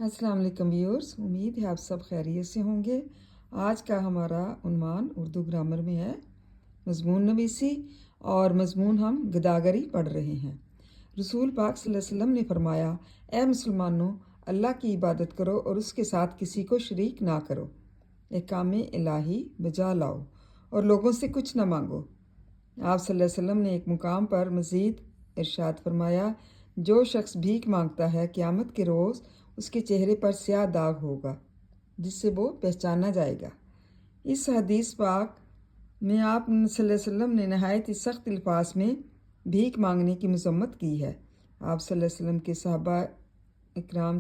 अस्सलाम वालेकुम व्यूअर्स, उम्मीद है आप सब खैरियत से होंगे। आज का हमारा उन्वान उर्दू ग्रामर में है मज़मून नवीसी और मज़मून हम गदागरी पढ़ रहे हैं। रसूल पाक सल्लल्लाहु अलैहि वसल्लम ने फरमाया, ए मुसलमानों, अल्लाह की इबादत करो और उसके साथ किसी को शरीक ना करो। एहकाम इलाही बजा लाओ और लोगों से कुछ ना मांगो। आप सल्लल्लाहु अलैहि वसल्लम ने एक मुकाम पर मज़ीद इरशाद फरमाया, जो शख्स भीख मांगता है क़यामत के रोज़ उसके चेहरे पर स्याह दाग होगा जिससे वो पहचाना जाएगा। इस हदीस पाक में आप सल्लल्लाहु अलैहि वसल्लम ने नहायत ही सख्त अल्फाज में भीख मांगने की मजम्मत की है। आप सल्लल्लाहु अलैहि वसल्लम के सहाबा इकराम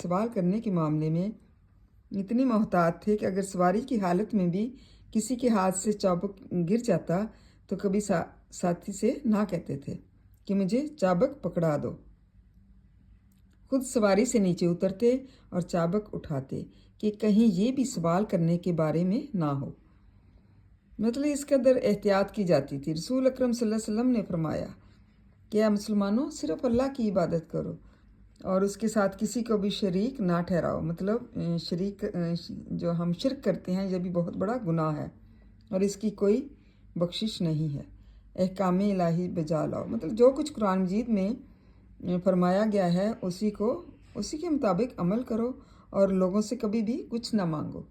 सवाल करने के मामले में इतनी मोहतात थे कि अगर सवारी की हालत में भी किसी के हाथ से चाबुक गिर जाता तो कभी साथी से ना कहते थे कि मुझे चाबुक पकड़ा दो। खुद सवारी से नीचे उतरते और चाबुक उठाते कि कहीं ये भी सवाल करने के बारे में ना हो। मतलब इस कदर एहतियात की जाती थी। रसूल अकरम सल्लल्लाहु अलैहि वसल्लम ने फरमाया कि या मुसलमानों, सिर्फ अल्लाह की इबादत करो और उसके साथ किसी को भी शरीक ना ठहराओ। मतलब जो हम शिरक करते हैं, यह भी बहुत बड़ा गुनाह है और इसकी कोई बख्शिश नहीं है। एहकाम इलाही बजा लाओ, मतलब जो कुछ कुरान मजीद में फरमाया गया है उसी के मुताबिक अमल करो और लोगों से कभी भी कुछ ना मांगो।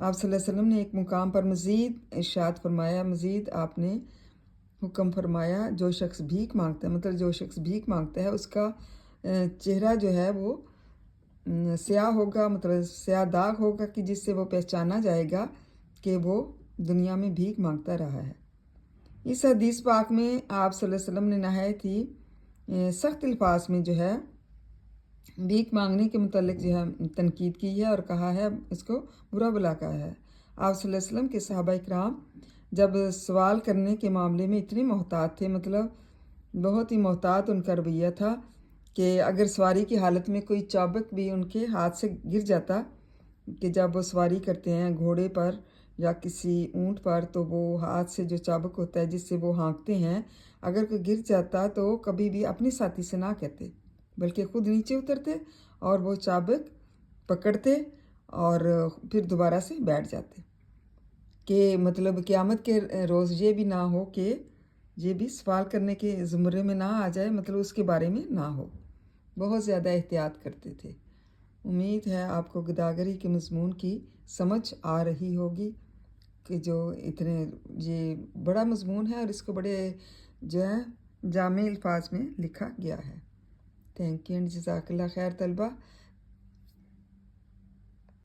आप सल्लल्लाहु अलैहि वसल्लम ने एक मुकाम पर मज़ीद इरशाद फरमाया, मज़ीद आपने हुक्म फरमाया, जो शख्स भीख मांगता है, मतलब जो शख्स भीख मांगता है उसका चेहरा जो है वो स्याह होगा, मतलब स्याह दाग होगा कि जिससे वो पहचाना जाएगा कि वो दुनिया में भीख मांगता रहा है। इस हदीस पाक में आप सल्लल्लाहु अलैहि वसल्लम ने नहायत ही सख्त अल्फाज में जो है भीख मांगने के मुतल्लिक जो है तनकीद की है और कहा है, इसको बुरा भला कहा है। आप सल्लल्लाहु अलैहि वसल्लम के सहाबा इकराम जब सवाल करने के मामले में इतने मोहतात थे, मतलब बहुत ही मोहतात उनका रवैया था कि अगर सवारी की हालत में कोई चाबुक भी उनके हाथ से गिर जाता, कि जब वो सवारी करते हैं घोड़े पर या किसी ऊँट पर, तो वो हाथ से जो चाबुक होता है जिससे वो हाँकते हैं, अगर कोई गिर जाता तो कभी भी अपने साथी से ना कहते बल्कि खुद नीचे उतरते और वो चाबुक पकड़ते और फिर दोबारा से बैठ जाते कि मतलब क़यामत के रोज़ ये भी ना हो कि ये भी सवाल करने के ज़ुमरे में ना आ जाए, मतलब उसके बारे में ना हो। बहुत ज़्यादा एहतियात करते थे। उम्मीद है आपको गदागरी के मज़मून की समझ आ रही होगी कि जो इतने ये बड़ा मज़मून है और इसको बड़े जो है जामे अल्फाज में लिखा गया है। थैंक यू एंड जज़ाकल्लाह खैर तलबा।